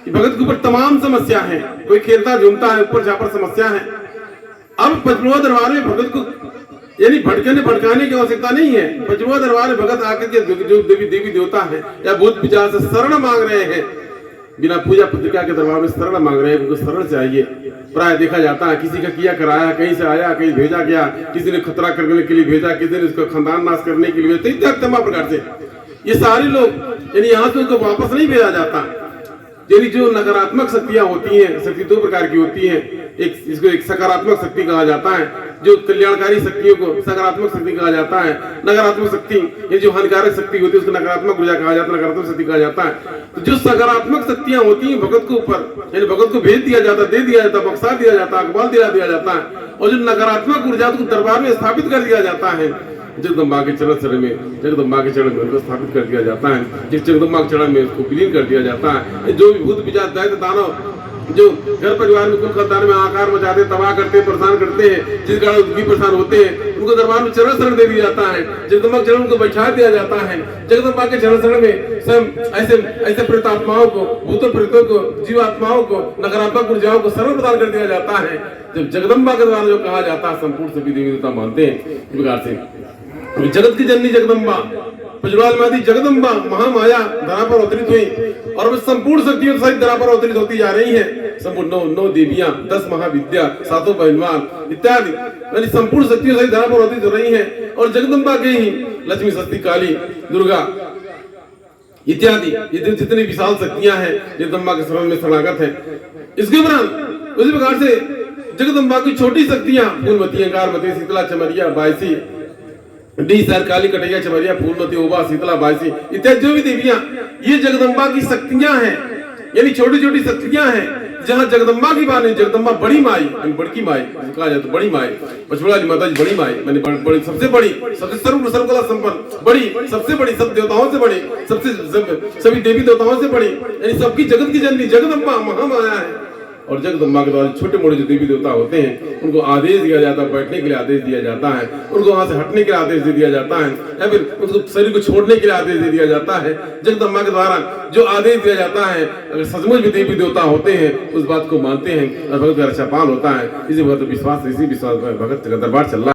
भगत के ऊपर तमाम समस्या है, कोई खेलता झूमता है, ऊपर छापर समस्या है। अब पचमढ़ा दरबार में भगत को यानी भटकाने की आवश्यकता नहीं है। पचमढ़ा दरबार में भगत आकर के जो देवी देवता है या भूत पिशाच से शरण मांग रहे हैं, बिना पूजा पत्रिका के दरबार में शरण मांग रहे हैं, उनको शरण चाहिए। प्राय देखा जाता है किसी का किया कराया, कहीं से आया, कहीं भेजा गया, किसी ने खतरा करने के लिए भेजा, किसी ने उसको खानदान नाश करने के लिए, तमाम प्रकार से ये सारे लोग यानी यहाँ से उनको वापस नहीं भेजा जाता। यानी जो नकारात्मक शक्तियां होती हैं, शक्ति दो प्रकार की होती हैं, इसको एक सकारात्मक शक्ति कहा जाता है, जो कल्याणकारी शक्तियों को सकारात्मक शक्ति कहा जाता है। नकारात्मक शक्ति ये जो हानिकारक शक्ति होती है उसको नकारात्मक ऊर्जा कहा जाता है, नकारात्मक शक्ति कहा जाता है। तो जो सकारात्मक शक्तियां होती हैं भगत के ऊपर, यानी भगत को भेज दिया जाता, दे दिया जाता, बक्सा दिया जाता, अकबाल दिया जाता है, और जो नकारात्मक ऊर्जा को दरबार में स्थापित कर दिया जाता है, जगदम्बा के चरण में उनको स्थापित कर दिया जाता है। जिस जगदम्बा के चरण में उसको विलीन कर दिया जाता है। जो भी भूत पिशाच दैत्य दानव जो घर परिवार में कुल खानदान में आकार मचाते, तबाह करते, परेशान करते हैं, जिस कारण दुखी परेशान होते हैं, उनको दरबार में चरण शरण दे दिया जाता है। जगदम्बा के चरण को बैठा दिया जाता है। जगदम्बा के चरण शरण में स्वयं ऐसे प्रेतात्माओं को, भूतों प्रेतों को, जीवात्माओं को, नकारात्मक ऊर्जाओं को शरण प्रदान कर दिया जाता है। जब जगदम्बा के द्वारा जो कहा जाता है, संपूर्ण सभी देवी देवता मानते हैं इस प्रकार से। जगत की जननी जगदम्बा, पचमढ़ी माती जगदम्बा महामाया धरा पर अवतरित हुई और संपूर्ण शक्तियों सहित धरा पर अवतरित होती जा रही है। संपूर्ण नौ देवियां, 10 महाविद्या, 7 पहलवान इत्यादि यानी संपूर्ण शक्तियों सहित धरा पर अवतरित हो रही है। और जगदम्बा के ही लक्ष्मी, शक्ति, काली, दुर्गा इत्यादि ये जितनी विशाल शक्तियां हैं जगदम्बा के शरण में शरणागत है। इसके उपरांत उसी प्रकार से जगदम्बा की छोटी शक्तियां फूलमती, अंगारमती, शीतला, चमरिया, बायसी, सर, काली, कटैया, चमरिया, फूलमती, ओबा, शीतला, बायसी इत्यादि जो भी देवियां, ये जगदम्बा की शक्तियां हैं, यानी छोटी छोटी शक्तियां हैं। जहां जगदम्बा की बात नहीं, जगदम्बा बड़ी माई, बड़की माई कहा जाए तो बड़ी माई, पचमढ़ी माता जी बड़ी माई, मैंने बड़ी, सबसे बड़ी, सबसे सर्वकला संपन्न, बड़ी, सबसे बड़ी, सब देवताओं से बड़ी, सभी देवी देवताओं से बड़ी, यानी सबकी जगत की जननी जगदम्बा महामाया है। और जगदम्बा के द्वारा छोटे मोटे जो देवी देवता होते हैं उनको आदेश दिया जाता है, बैठने के लिए आदेश दिया जाता है, उनको वहां से हटने के लिए आदेश दे दिया जाता है, या फिर उनको शरीर को छोड़ने के लिए आदेश दे दिया जाता है। जगदम्बा के द्वारा जो आदेश दिया जाता है, अगर सचमुच भी देवी देवता होते हैं उस बात को मानते हैं और भगत का रक्षापाल होता है। इसी भगत विश्वास, इसी विश्वास भगत का दरबार चल रहा है।